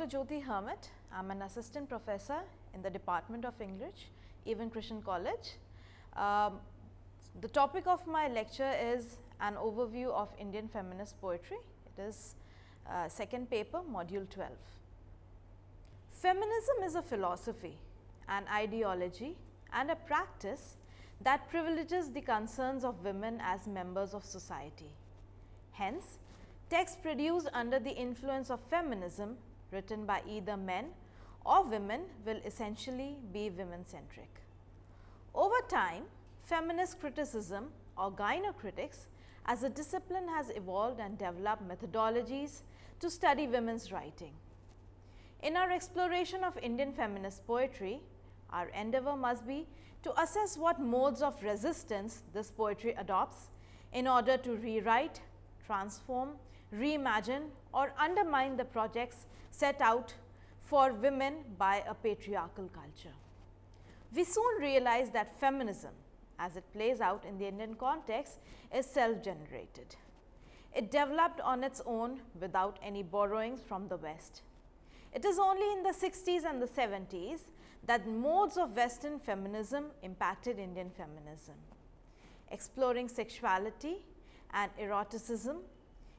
Dr. Jyoti Hermit. I'm an assistant professor in the Department of English, Even Christian College. The topic of my lecture is an overview of Indian feminist poetry. It is second paper, module 12. Feminism is a philosophy, an ideology and a practice that privileges the concerns of women as members of society. Hence, texts produced under the influence of feminism, written by either men or women, will essentially be women-centric. Over time, feminist criticism or gynocritics as a discipline has evolved and developed methodologies to study women's writing. In our exploration of Indian feminist poetry, our endeavor must be to assess what modes of resistance this poetry adopts in order to rewrite, transform, reimagine or undermine the projects set out for women by a patriarchal culture. We soon realized that feminism, as it plays out in the Indian context, is self-generated. It developed on its own without any borrowings from the West. It is only in the 60s and the 70s that modes of Western feminism impacted Indian feminism. Exploring sexuality and eroticism,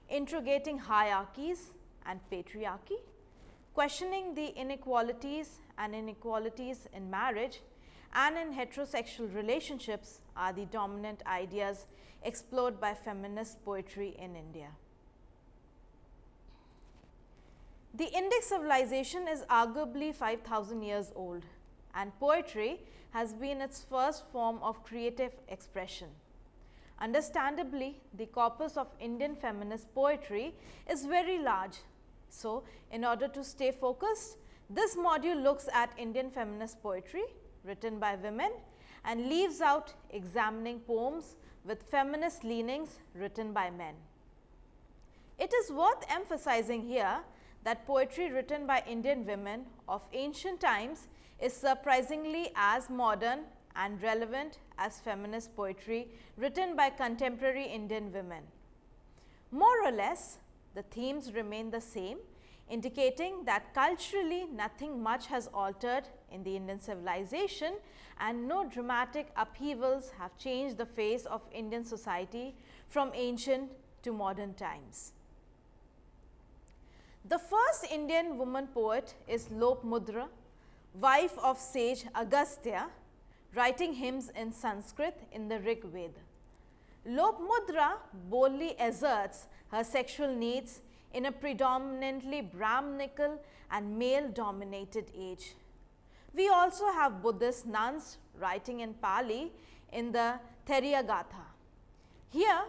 interrogating hierarchies and patriarchy, questioning the inequalities in marriage and in heterosexual relationships are the dominant ideas explored by feminist poetry in India. The Indic civilization is arguably 5,000 years old, and poetry has been its first form of creative expression. Understandably, the corpus of Indian feminist poetry is very large. So, in order to stay focused, this module looks at Indian feminist poetry written by women and leaves out examining poems with feminist leanings written by men. It is worth emphasizing here that poetry written by Indian women of ancient times is surprisingly as modern and relevant as feminist poetry written by contemporary Indian women. More or less, the themes remain the same, indicating that culturally nothing much has altered in the Indian civilization and no dramatic upheavals have changed the face of Indian society from ancient to modern times. The first Indian woman poet is Lopmudra, wife of sage Agastya, writing hymns in Sanskrit in the Rig Veda. Lopmudra boldly asserts her sexual needs in a predominantly Brahminical and male-dominated age. We also have Buddhist nuns writing in Pali in the Theryagatha. Here,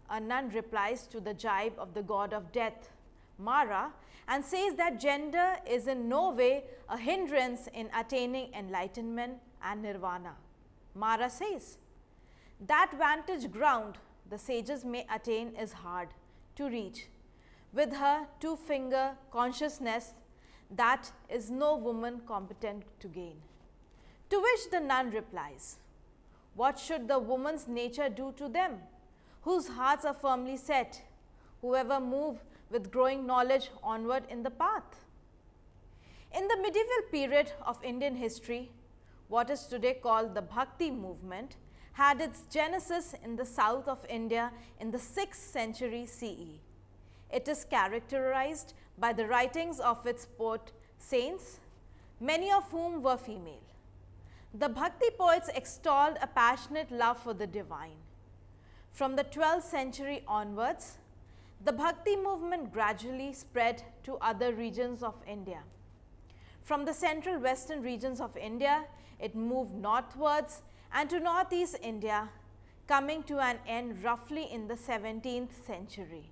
a nun replies to the jibe of the god of death, Mara, and says that gender is in no way a hindrance in attaining enlightenment and nirvana. Mara says, that vantage ground the sages may attain is hard to reach. With her two-finger consciousness, that is no woman competent to gain. To which the nun replies, what should the woman's nature do to them, whose hearts are firmly set, whoever move with growing knowledge onward in the path? In the medieval period of Indian history, what is today called the Bhakti movement had its genesis in the south of India in the 6th century CE. It is characterized by the writings of its poet saints, many of whom were female. The Bhakti poets extolled a passionate love for the divine. From the 12th century onwards, the Bhakti movement gradually spread to other regions of India. From the central western regions of India, it moved northwards and to northeast India, coming to an end roughly in the 17th century.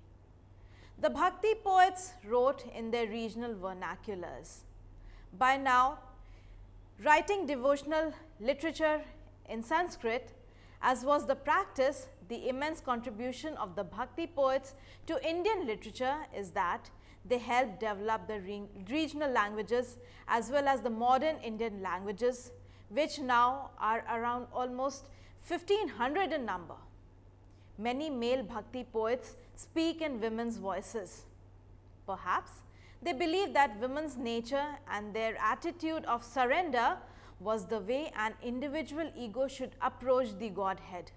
The Bhakti poets wrote in their regional vernaculars. By now, writing devotional literature in Sanskrit, as was the practice, the immense contribution of the Bhakti poets to Indian literature is that they helped develop the regional languages as well as the modern Indian languages, which now are around almost 1500 in number. Many male Bhakti poets speak in women's voices. Perhaps They believed that women's nature and their attitude of surrender was the way an individual ego should approach the Godhead.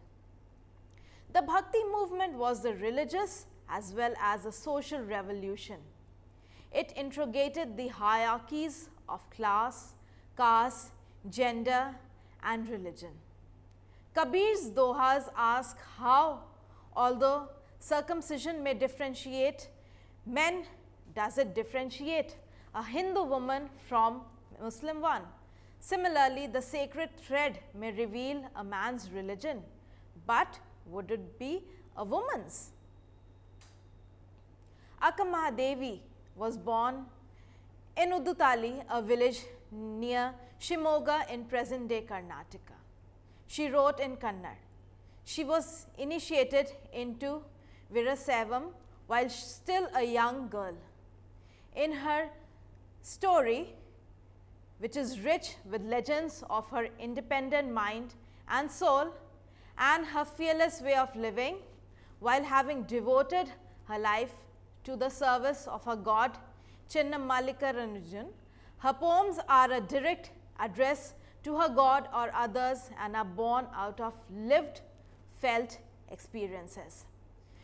The Bhakti movement was a religious as well as a social revolution. It interrogated the hierarchies of class, caste, gender, and religion. Kabir's dohas ask how, although circumcision may differentiate men, does it differentiate a Hindu woman from a Muslim one? Similarly, the sacred thread may reveal a man's religion, but would it be a woman's? Akka Mahadevi was born in Udutali, a village near Shimoga in present-day Karnataka. She wrote in Kannada. She was initiated into Virasavam while still a young girl. In her story, which is rich with legends of her independent mind and soul and her fearless way of living, while having devoted her life to the service of her god Chinnamallika, her poems are a direct address to her god or others and are born out of lived, felt experiences.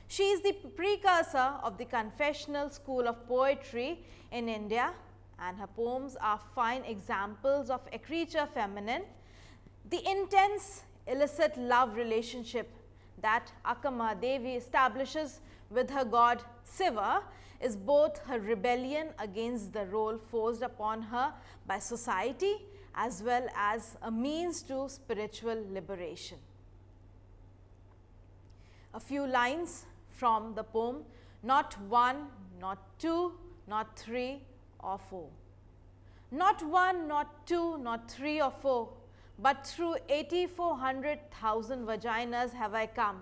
She is the precursor of the confessional school of poetry in India, and her poems are fine examples of a creature feminine. The intense illicit love relationship that Akka Mahadevi establishes with her god Shiva is both her rebellion against the role forced upon her by society as well as a means to spiritual liberation. A few lines from the poem, not one, not two, not three or four. Not one, not two, not three or four, but through 84,000 vaginas have I come.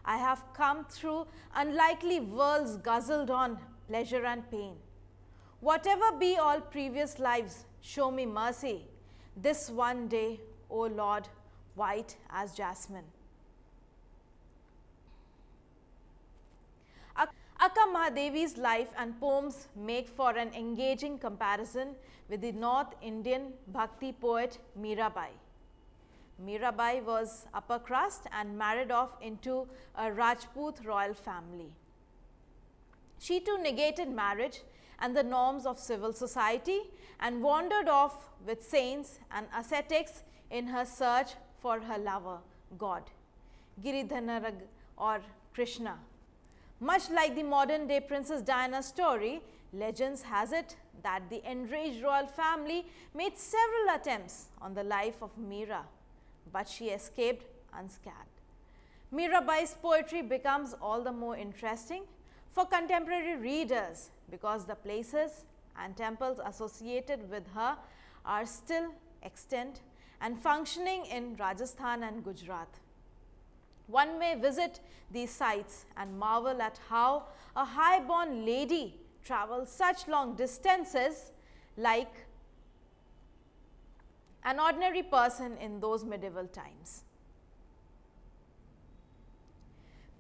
I have come through unlikely worlds guzzled on pleasure and pain. Whatever be all previous lives, show me mercy. This one day, O Lord, white as jasmine. Akka Mahadevi's life and poems make for an engaging comparison with the North Indian Bhakti poet Mirabai. Mirabai was upper caste and married off into a Rajput royal family. She too negated marriage and the norms of civil society and wandered off with saints and ascetics in her search for her lover, God, Giridhara or Krishna. Much like the modern day Princess Diana story, legends has it that the enraged royal family made several attempts on the life of Meera, but she escaped unscathed. Mirabai's poetry becomes all the more interesting for contemporary readers because the places and temples associated with her are still extant and functioning in Rajasthan and Gujarat. One may visit these sites and marvel at how a high-born lady travels such long distances like an ordinary person in those medieval times.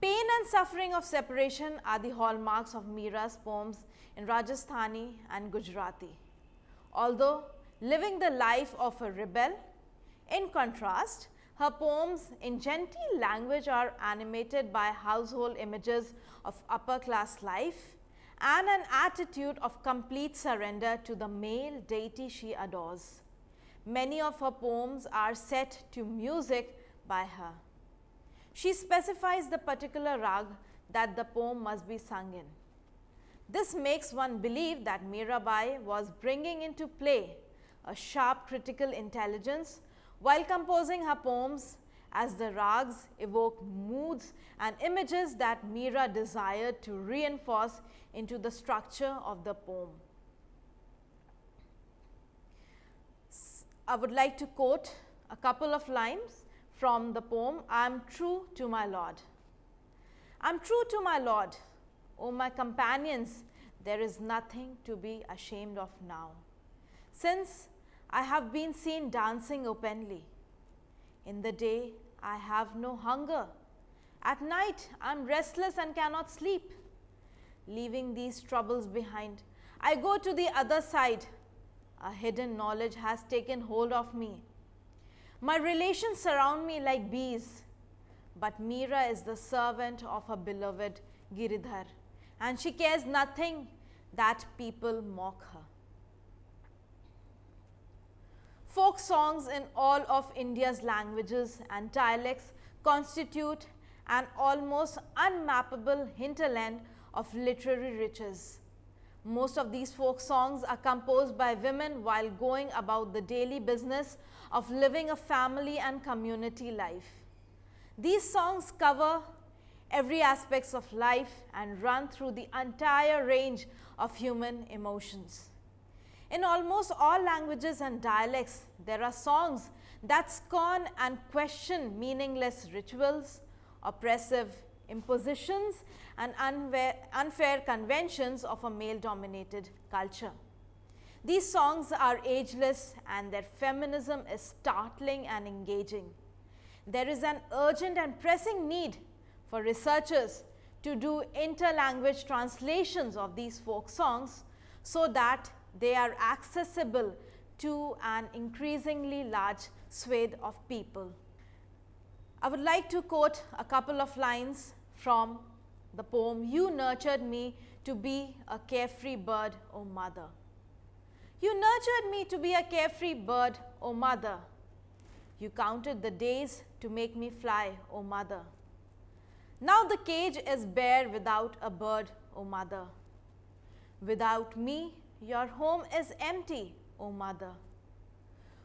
Pain and suffering of separation are the hallmarks of Meera's poems in Rajasthani and Gujarati. Although living the life of a rebel, in contrast, her poems in genteel language are animated by household images of upper class life and an attitude of complete surrender to the male deity she adores. Many of her poems are set to music by her. She specifies the particular rag that the poem must be sung in. This makes one believe that Mirabai was bringing into play a sharp critical intelligence while composing her poems, as the rags evoke moods and images that Meera desired to reinforce into the structure of the poem. I would like to quote a couple of lines from the poem, I am true to my Lord. I am true to my Lord, O my companions, there is nothing to be ashamed of now, since I have been seen dancing openly. In the day, I have no hunger. At night, I am restless and cannot sleep. Leaving these troubles behind, I go to the other side. A hidden knowledge has taken hold of me. My relations surround me like bees, but Meera is the servant of her beloved Giridhar, and she cares nothing that people mock her. Folk songs in all of India's languages and dialects constitute an almost unmappable hinterland of literary riches. Most of these folk songs are composed by women while going about the daily business of living a family and community life. These songs cover every aspect of life and run through the entire range of human emotions. In almost all languages and dialects, there are songs that scorn and question meaningless rituals, oppressive impositions, and unfair conventions of a male-dominated culture. These songs are ageless and their feminism is startling and engaging. There is an urgent and pressing need for researchers to do interlanguage translations of these folk songs so that they are accessible to an increasingly large swathe of people. I would like to quote a couple of lines from the poem, "You nurtured me to be a carefree bird, O mother." You nurtured me to be a carefree bird, O mother. You counted the days to make me fly, O mother. Now the cage is bare without a bird, O mother. Without me, your home is empty, O mother.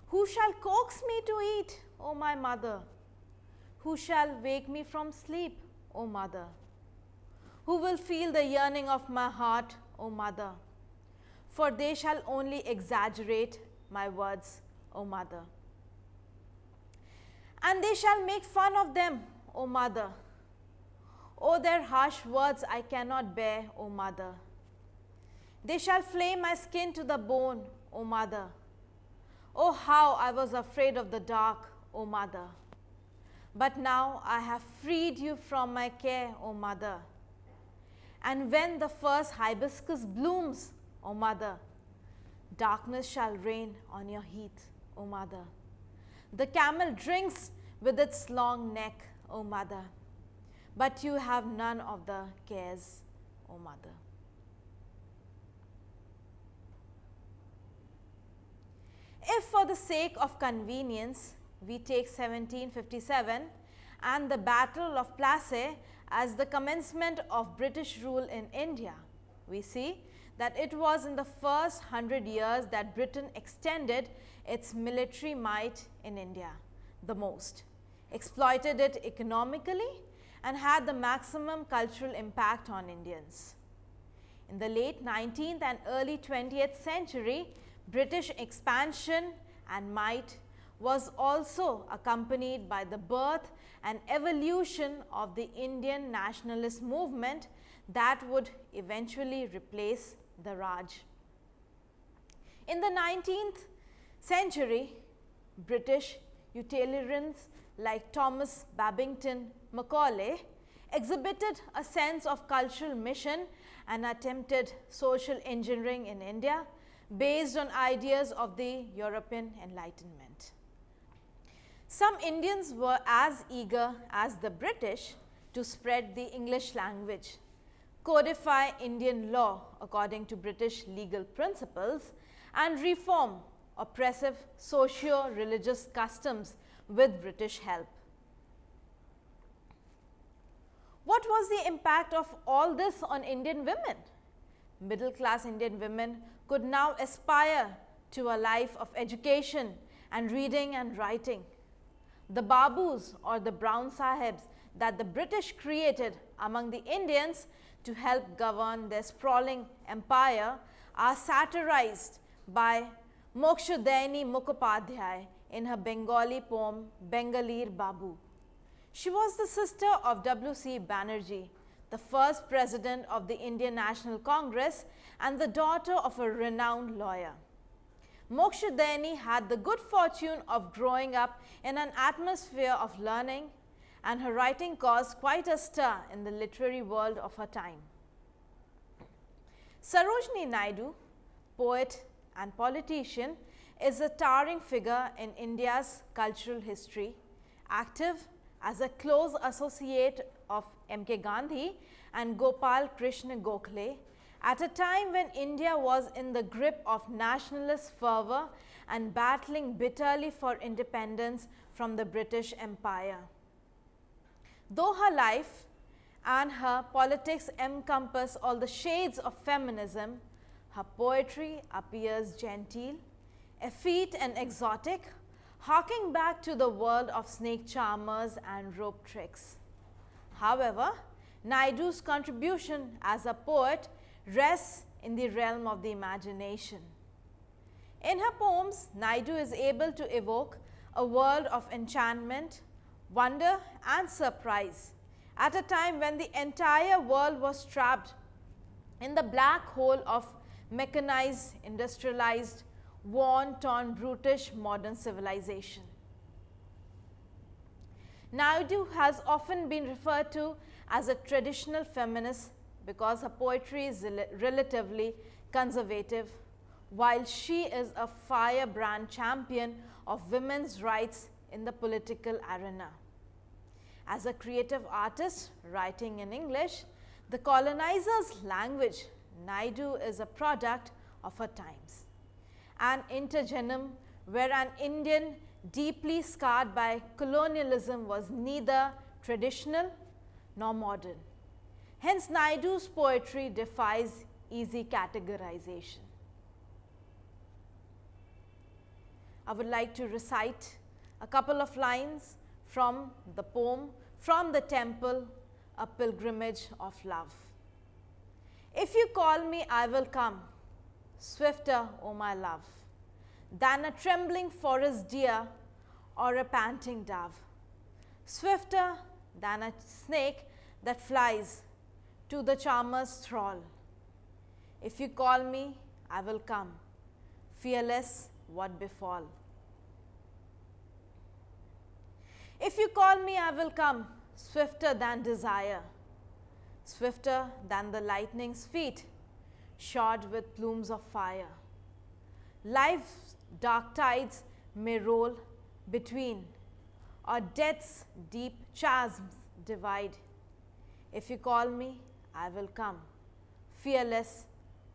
Who shall coax me to eat, O my mother? Who shall wake me from sleep, O mother? Who will feel the yearning of my heart, O mother? For they shall only exaggerate my words, O mother. And they shall make fun of them, O mother. Oh, their harsh words I cannot bear, O mother. They shall flay my skin to the bone, O mother. Oh, how I was afraid of the dark, O mother. But now I have freed you from my care, O mother. And when the first hibiscus blooms, O mother, darkness shall reign on your heath, O mother. The camel drinks with its long neck, O mother, but you have none of the cares, O mother. If for the sake of convenience we take 1757 and the Battle of Plassey as the commencement of British rule in India, we see that it was in the first 100 years that Britain extended its military might in India the most, exploited it economically, and had the maximum cultural impact on Indians. In the late 19th and early 20th century, British expansion and might was also accompanied by the birth and evolution of the Indian nationalist movement that would eventually replace the Raj. In the 19th century, British utilitarians like Thomas Babington Macaulay exhibited a sense of cultural mission and attempted social engineering in India based on ideas of the European Enlightenment. Some Indians were as eager as the British to spread the English language, codify Indian law according to British legal principles, and reform oppressive socio-religious customs with British help. What was the impact of all this on Indian women? Middle-class Indian women could now aspire to a life of education and reading and writing. The Babus or the Brown Sahibs that the British created among the Indians to help govern their sprawling empire are satirized by Mokshadayani Mukhopadhyay in her Bengali poem Bengalir Babu. She was the sister of W.C. Banerjee, the first president of the Indian National Congress and the daughter of a renowned lawyer. Mokshadayani had the good fortune of growing up in an atmosphere of learning, and her writing caused quite a stir in the literary world of her time. Sarojini Naidu poet and politician, is a towering figure in India's cultural history, active as a close associate of M.K. Gandhi and Gopal Krishna Gokhale at a time when India was in the grip of nationalist fervor and battling bitterly for independence from the British Empire. Though her life and her politics encompass all the shades of feminism, her poetry appears genteel, effete and exotic, harking back to the world of snake charmers and rope tricks. However, Naidu's contribution as a poet rests in the realm of the imagination. In her poems, Naidu is able to evoke a world of enchantment, wonder and surprise at a time when the entire world was trapped in the black hole of mechanized, industrialized, worn-torn, brutish modern civilization. Naidu has often been referred to as a traditional feminist because her poetry is relatively conservative, while she is a firebrand champion of women's rights in the political arena. As a creative artist writing in English, the colonizer's language, Naidu is a product of her times. An intergenum where an Indian deeply scarred by colonialism was neither traditional nor modern. Hence, Naidu's poetry defies easy categorization. I would like to recite a couple of lines from the poem, From the Temple, a Pilgrimage of Love. If you call me, I will come, swifter, O my love, than a trembling forest deer or a panting dove, swifter than a snake that flies to the charmer's thrall. If you call me, I will come, fearless what befall. If you call me, I will come, swifter than desire, swifter than the lightning's feet, shod with plumes of fire. Life's dark tides may roll between, or death's deep chasms divide. If you call me, I will come, fearless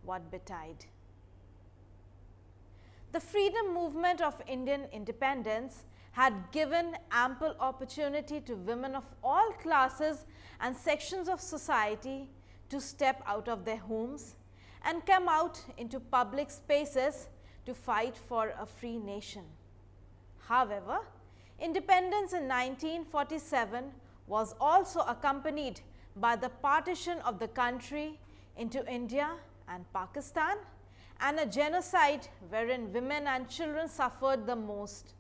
what betide. The freedom movement of Indian independence had given ample opportunity to women of all classes and sections of society to step out of their homes and come out into public spaces to fight for a free nation. However, independence in 1947 was also accompanied by the partition of the country into India and Pakistan, and a genocide wherein women and children suffered the most.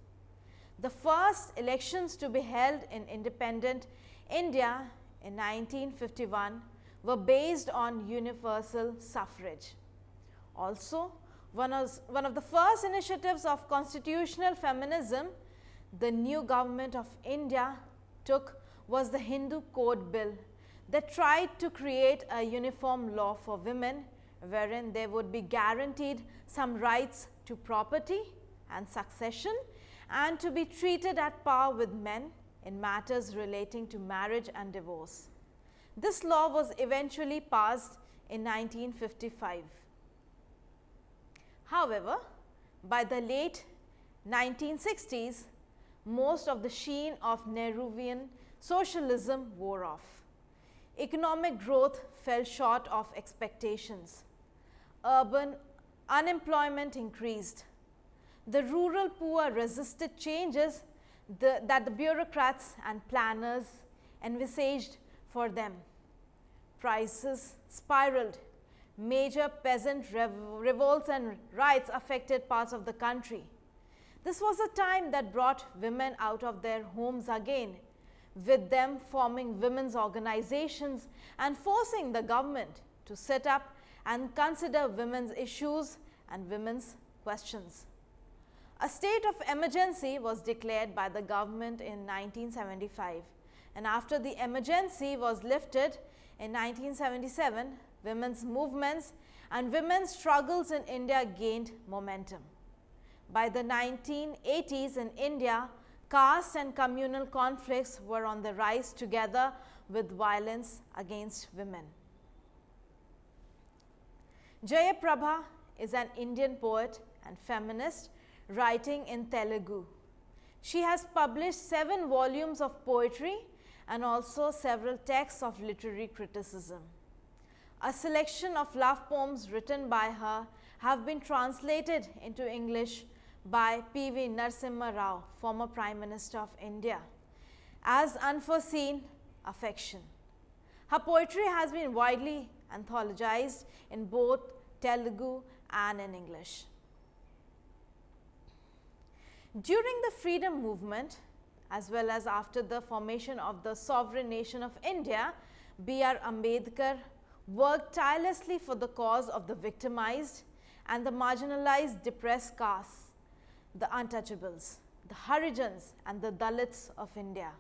The first elections to be held in independent India in 1951 were based on universal suffrage. Also, one of the first initiatives of constitutional feminism the new government of India took was the Hindu Code Bill that tried to create a uniform law for women wherein they would be guaranteed some rights to property and succession and to be treated at par with men in matters relating to marriage and divorce. This law was eventually passed in 1955. However, by the late 1960s, most of the sheen of Nehruvian socialism wore off. Economic growth fell short of expectations. Urban unemployment increased. The rural poor resisted changes that the bureaucrats and planners envisaged for them. Prices spiraled. Major peasant revolts and riots affected parts of the country. This was a time that brought women out of their homes again, with them forming women's organizations and forcing the government to set up and consider women's issues and women's questions. A state of emergency was declared by the government in 1975, and after the emergency was lifted in 1977, women's movements and women's struggles in India gained momentum. By the 1980s in India, caste and communal conflicts were on the rise together with violence against women. Jayaprabha is an Indian poet and feminist writing in Telugu. She has published 7 volumes of poetry and also several texts of literary criticism. A selection of love poems written by her have been translated into English by P.V. Narasimha Rao, former Prime Minister of India, as Unforeseen Affection. Her poetry has been widely anthologized in both Telugu and in English. During the freedom movement, as well as after the formation of the sovereign nation of India, B.R. Ambedkar worked tirelessly for the cause of the victimized and the marginalized depressed castes, the untouchables, the Harijans and the Dalits of India.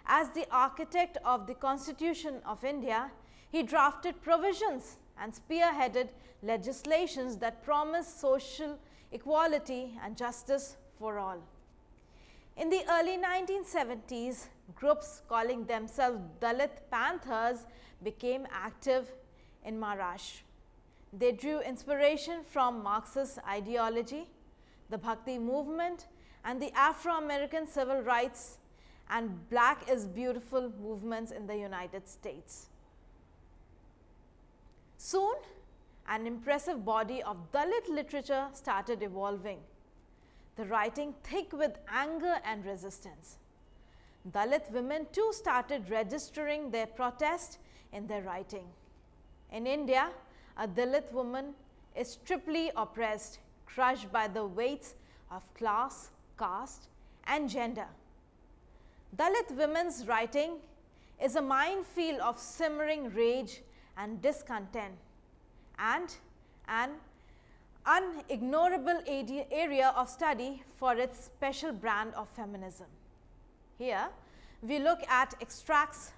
As the architect of the Constitution of India, he drafted provisions and spearheaded legislations that promised social equality and justice for all. In the early 1970s, groups calling themselves Dalit Panthers became active in Maharashtra. They drew inspiration from Marxist ideology, the Bhakti movement, and the Afro-American civil rights and Black is Beautiful movements in the United States. Soon, an impressive body of Dalit literature started evolving, the writing thick with anger and resistance. Dalit women too started registering their protest in their writing. In India, a Dalit woman is triply oppressed, crushed by the weights of class, caste, and gender. Dalit women's writing is a minefield of simmering rage and discontent, and an unignorable area of study for its special brand of feminism. Here, we look at extracts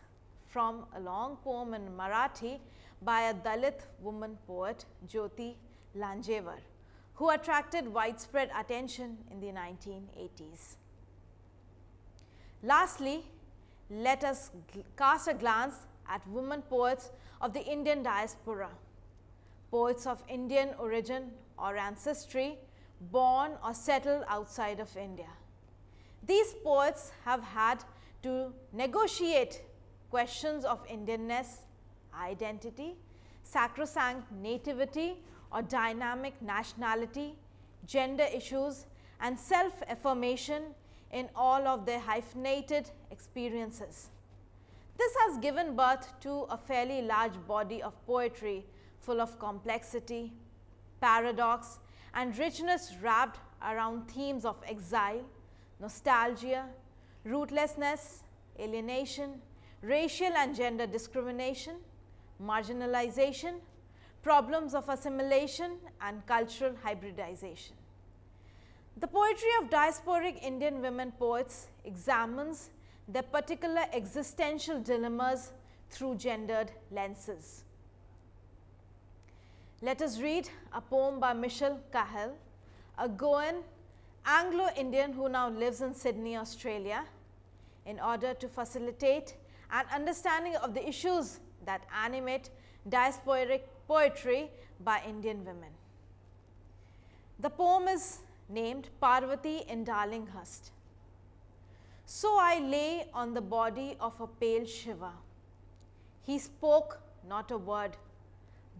from a long poem in Marathi by a Dalit woman poet, Jyoti Lanjewar, who attracted widespread attention in the 1980s. Lastly, let us cast a glance at women poets of the Indian diaspora, poets of Indian origin or ancestry, born or settled outside of India. These poets have had to negotiate questions of Indianness, identity, sacrosanct nativity or dynamic nationality, gender issues, and self-affirmation in all of their hyphenated experiences. This has given birth to a fairly large body of poetry full of complexity, paradox, and richness wrapped around themes of exile, nostalgia, rootlessness, alienation, racial and gender discrimination, marginalization, problems of assimilation, and cultural hybridization. The poetry of diasporic Indian women poets examines their particular existential dilemmas through gendered lenses. Let us read a poem by Michelle Cahill, a Goan Anglo-Indian who now lives in Sydney, Australia, in order to facilitate an understanding of the issues that animate diasporic poetry by Indian women. The poem is named Parvati in Darlinghurst. So I lay on the body of a pale Shiva. He spoke not a word,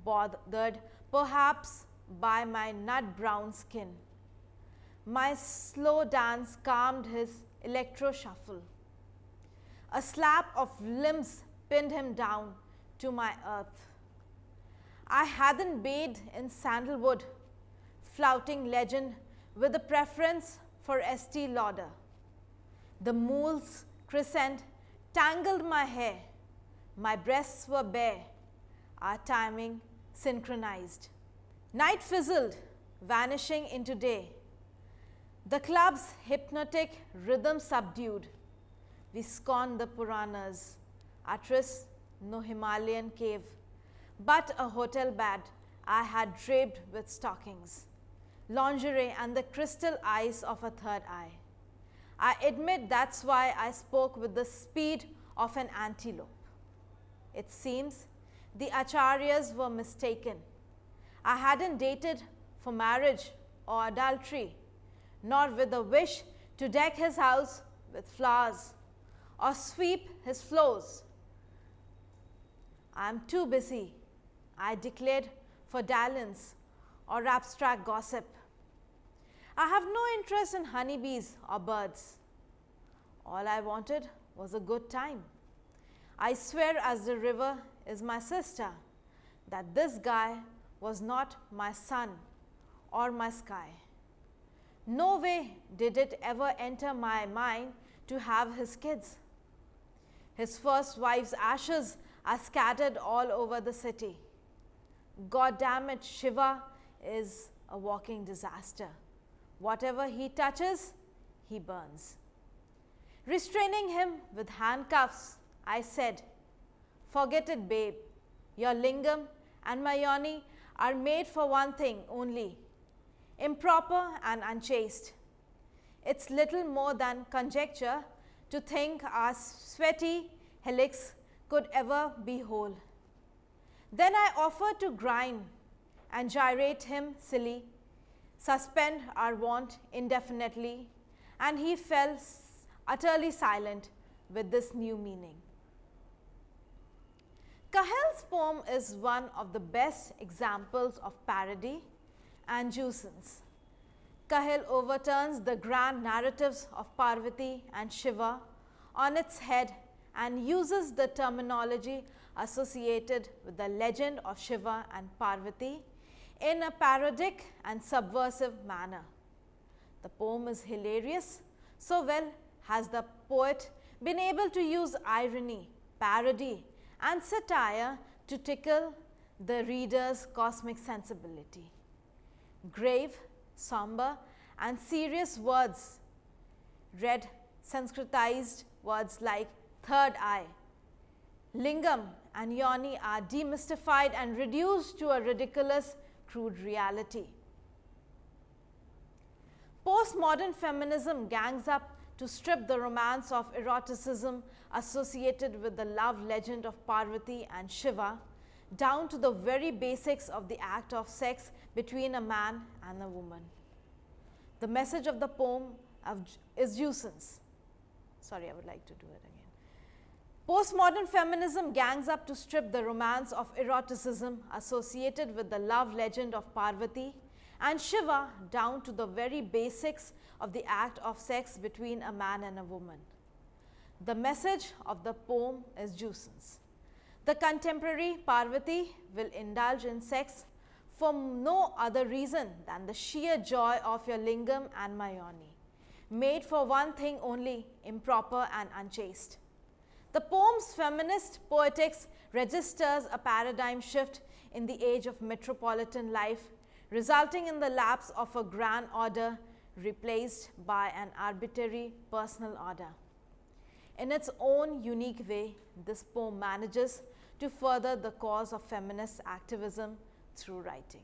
bothered perhaps by my nut-brown skin. My slow dance calmed his electro-shuffle. A slap of limbs pinned him down to my earth. I hadn't bathed in sandalwood, flouting legend with a preference for Estee Lauder. The mole's crescent tangled my hair. My breasts were bare, our timing synchronized. Night fizzled, vanishing into day. The club's hypnotic rhythm subdued. We scorned the Puranas, our tryst no Himalayan cave, but a hotel bed I had draped with stockings, lingerie, and the crystal eyes of a third eye. I admit that's why I spoke with the speed of an antelope. It seems the acharyas were mistaken. I hadn't dated for marriage or adultery, nor with a wish to deck his house with flowers or sweep his floors. I am too busy, I declared, for dalliance or abstract gossip. I have no interest in honeybees or birds. All I wanted was a good time. I swear as the river is my sister that this guy was not my sun or my sky. No way did it ever enter my mind to have his kids. His first wife's ashes are scattered all over the city. God damn it, Shiva is a walking disaster. Whatever he touches, he burns. Restraining him with handcuffs, I said, "Forget it, babe. Your lingam and my yoni are made for one thing only, improper and unchaste. It's little more than conjecture to think our sweaty helix could ever be whole." Then I offered to grind and gyrate him silly, suspend our want indefinitely, and he fell utterly silent with this new meaning. Cahel's poem is one of the best examples of parody and jouissance. Cahel overturns the grand narratives of Parvati and Shiva on its head and uses the terminology associated with the legend of Shiva and Parvati in a parodic and subversive manner. The poem is hilarious, so well has the poet been able to use irony, parody, and satire to tickle the reader's cosmic sensibility. Grave, somber, and serious words, read Sanskritized words like third eye, lingam, and yoni are demystified and reduced to a ridiculous, crude reality. Postmodern feminism gangs up to strip the romance of eroticism associated with the love legend of Parvati and Shiva down to the very basics of the act of sex between a man and a woman. The message of the poem is jouissance. Sorry, I would like to do it again. Postmodern feminism gangs up to strip the romance of eroticism associated with the love legend of Parvati and Shiva down to the very basics of the act of sex between a man and a woman. The message of the poem is jouissance. The contemporary Parvati will indulge in sex for no other reason than the sheer joy of your lingam and my yoni, made for one thing only, improper and unchaste. The poem's feminist poetics registers a paradigm shift in the age of metropolitan life, resulting in the lapse of a grand order replaced by an arbitrary personal order. In its own unique way, this poem manages to further the cause of feminist activism through writing.